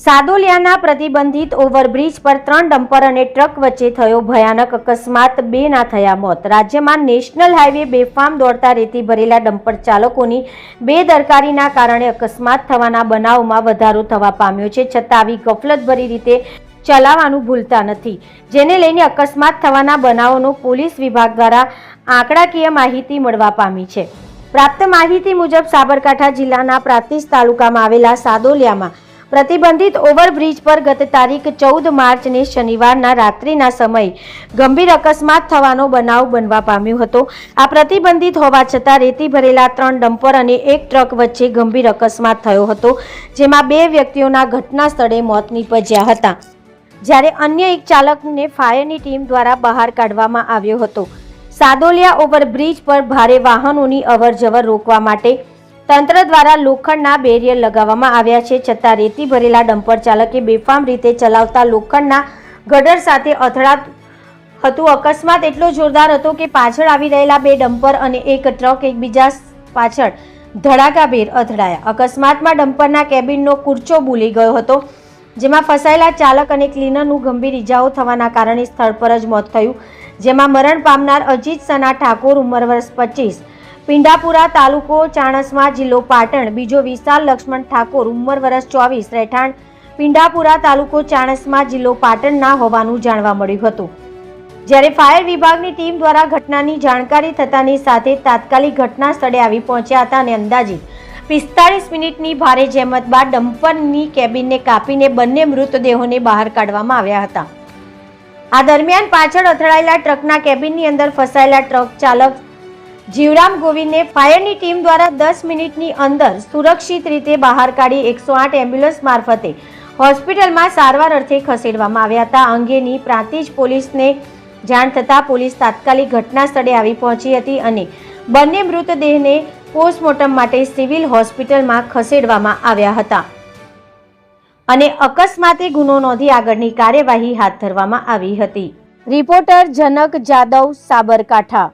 સાદોલિયાના પ્રતિબંધિત ઓવરબ્રિજ પર 3 ડમ્પર અને ટ્રક વચ્ચે થયો ભયાનક અકસ્માત, 2 ના થયા મોત। રાજ્યમાં નેશનલ હાઈવે બેફામ દોડતા રેતી ભરેલા ડમ્પર ચાલકોની બેદરકારીના કારણે અકસ્માત થવાના બનાવમાં વધારો થવા પામ્યો છે, છતાં આવી ગફલતભરી રીતે ચલાવવાનું ભૂલતા નથી, જેને લઈને અકસ્માત થવાના બનાવોનો પોલીસ વિભાગ દ્વારા આંકડાકીય માહિતી મળવા પામી છે। પ્રાપ્ત માહિતી મુજબ સાબરકાંઠા જિલ્લાના પ્રાંતિજ તાલુકામાં આવેલા સાદોલિયામાં પ્રતિબંધિત ઓવરબ્રિજ પર ગત તારીખ 14 માર્ચને શનિવારના રાત્રિના સમયે ગંભીર અકસ્માત થવાનો બનાવ બનવા પામ્યો હતો। આ પ્રતિબંધિત હોવા છતાં રેતી ભરેલા 3 ડમ્પર અને 1 ટ્રક વચ્ચે ગંભીર અકસ્માત થયો હતો, જેમાં 2 વ્યક્તિઓના ઘટના સ્થળે મોત નીપજ્યા હતા, જ્યારે અન્ય એક ચાલકને ફાયરની ટીમ દ્વારા બહાર કાઢવામાં આવ્યો હતો। સાદોલિયા ઓવરબ્રિજ પર ભારે વાહનોની અવરજવર રોકવા માટે તંત્ર દ્વારા લોખંડના બેરિયર લગાવવામાં આવ્યા છે, છતાં રેતી ભરેલા ડમ્પર ચાલકે બેફામ રીતે ચલાવતા લોખંડના ગટર સાથે અથડાતું હતું। અકસ્માત એટલો જોરદાર હતો કે પાછળ આવી રહેલા 2 ડમ્પર અને 1 ટ્રક એકબીજા પાછળ ધડાકાભેર અથડાયા। અકસ્માતમાં ડમ્પરના કેબિનનો કૂર્ચો ભૂલી ગયો હતો, જેમાં ફસાયેલા ચાલક અને ક્લીનરનું ગંભીર ઇજાઓ થવાના કારણે સ્થળ પર જ મોત થયું, જેમાં મરણ પામનાર અજીત સના ઠાકોર ઉંમર વર્ષ 25, પિંડાપુરા તાલુકો ચાણસ્મા જિલ્લો પાટણ, બીજો વિશાલ લક્ષ્મણ ઠાકોર ઉંમર વર્ષ 24, રહેઠાણ પિંડાપુરા તાલુકો ચાણસ્મા જિલ્લો પાટણના હોવાનું જાણવા મળ્યું હતું, જ્યારે ફાયર વિભાગની ટીમ દ્વારા ઘટનાની જાણકારી થતાની સાથે તાત્કાલિક ઘટના સ્થળે આવી પહોંચ્યા હતા અને અંદાજિત 45 મિનિટની ભારે જહેમત બાદ ડમ્પરની કેબિનને કાપીને બંને મૃતદેહોને બહાર કાઢવામાં આવ્યા હતા। આ દરમિયાન પાછળ અથડાયેલા ટ્રકના કેબિનની અંદર ફસાયેલા ટ્રક ચાલક જીવરામ ગોવિંદને ફાયરની ટીમ દ્વારા 10 મિનિટની અંદર સુરક્ષિત રીતે બહાર કાઢી 108 એમ્બ્યુલન્સ મારફતે હોસ્પિટલમાં સારવાર અર્થે ખસેડવામાં આવ્યા હતા। આ અંગેની પ્રાંતિજ પોલીસને જાણ થતાં પોલીસ તાત્કાલિક ઘટના સ્થળે આવી પહોંચી હતી અને બંને મૃતદેહને પોસ્ટમોર્ટમ માટે સિવિલ હોસ્પિટલમાં ખસેડવામાં આવ્યા હતા અને અકસ્માતે ગુનો નોંધી આગળની કાર્યવાહી હાથ ધરવામાં આવી હતી। રિપોર્ટર જનક જાદવ, સાબરકાંઠા।